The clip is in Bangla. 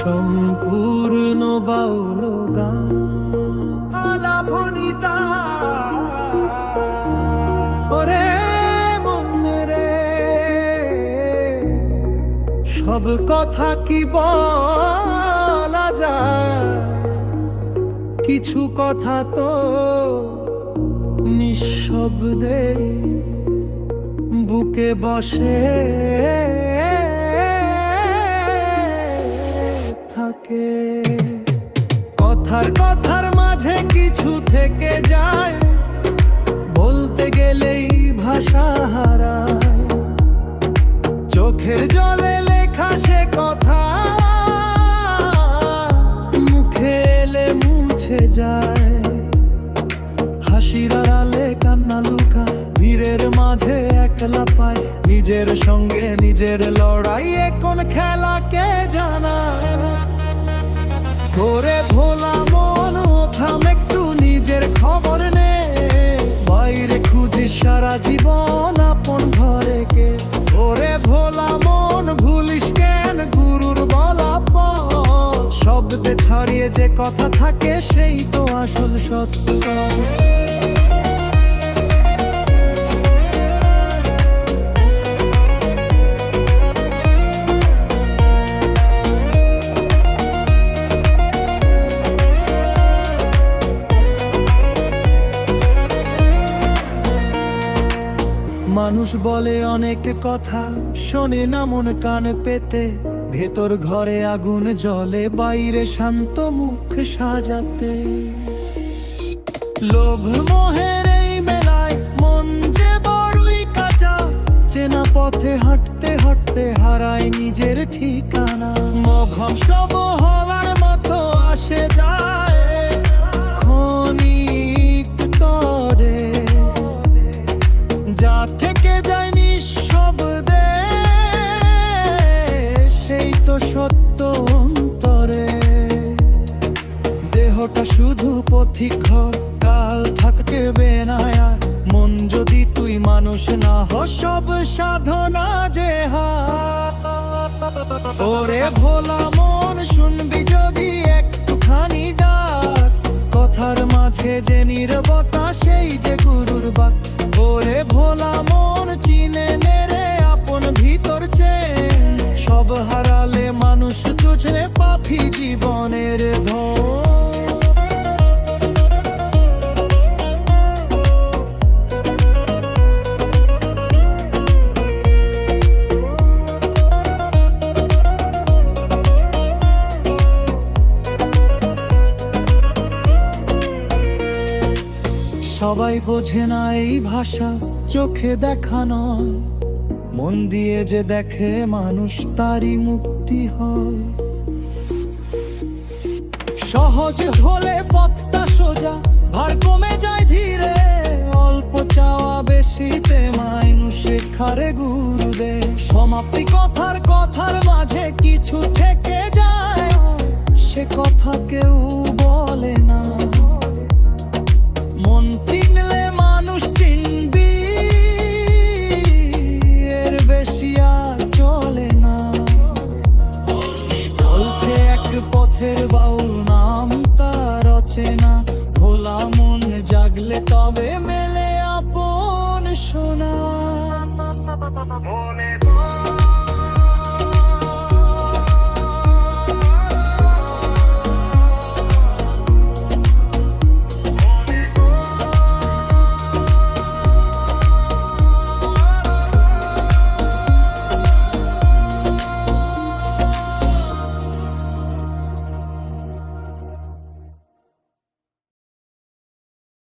সম্পূর্ণ বাউল গান আলাপনিতা ওরে মনে রে, সব কথা কি বলা যায়, কিছু কথা তো নিঃশব্দে বুকে বসে থাকে। কথার মাঝে কিছু থেকে যায়, বলতে গেলেই ভাষা হারায়। চোখের জলে লেখা সে কথা মুখে এলে মুছে যায়। হাসির আড়ালে কান্না লুকায়, ভিড়ের মাঝে একলা পায় নিজের সঙ্গে নিজের লড়াই। কোন খেলা কে জানায়? করে ভোলা মন থাম একটু, নিজের খবর নে। বাইরে খুঁজি সারা জীবন আপন ঘরে কে। ওরে ভোলা মন ভুলিস কেন গুরুর বলা পথ। শব্দে ছাড়িয়ে যে কথা থাকে সেই তো আসল সত্য। মানুষ বলে অনেক কথা, শোনে না মন কান পেতে। ভেতর ঘরে আগুন জ্বলে, বাইরে শান্ত মুখ সাজাতে। লোভ মোহের এই মেলায় মন যে বড়ই কাঁচা। চেনা পথে হাঁটতে হাঁটতে হারায় নিজের ঠিকানা। মঘম সব হওয়ার মতো আসে যায় ক্ষণিক তরে, যা থেকে যায় নিঃশব্দে সেই তো সত্য অন্তরে। দেহটা শুধু পথিক ঘর, কাল থাকবে না আর। মন যদি তুই মানুষ না হ, সব সাধনা যে হার। ওরে ভোলা মন শুনবি যদি একটুখানি ডাক। কথার মাঝে যে নীরবতা সেই যে গুরুর বাক। ওরে ভোলা মন চিনে নে রে আপন ভিতর চেন। সব হারালে মানুষ তুঝে পাপি জীবনের ধন। সবাই বোঝে না এই ভাষা, চোখে দেখা নয়। মন দিয়ে যে দেখে মানুষ তারই মুক্তি হয়। সহজ হলে পথটা সোজা, ভার কমে যায় ধীরে। অল্প চাওয়া বেশিতে মানুষ শেখারে গুরুদে। সমাপ্তি কথার মাঝে কিছু থেকে যায়, সে কথা কেউ বলে না। মন চিনলে মানুষ চিনবি, এর বেশি আর চলে না। বলছে এক পথের বাউল নাম তার অচেনা। ভোলা মন জাগলে তবে মেলে আপন সোনা।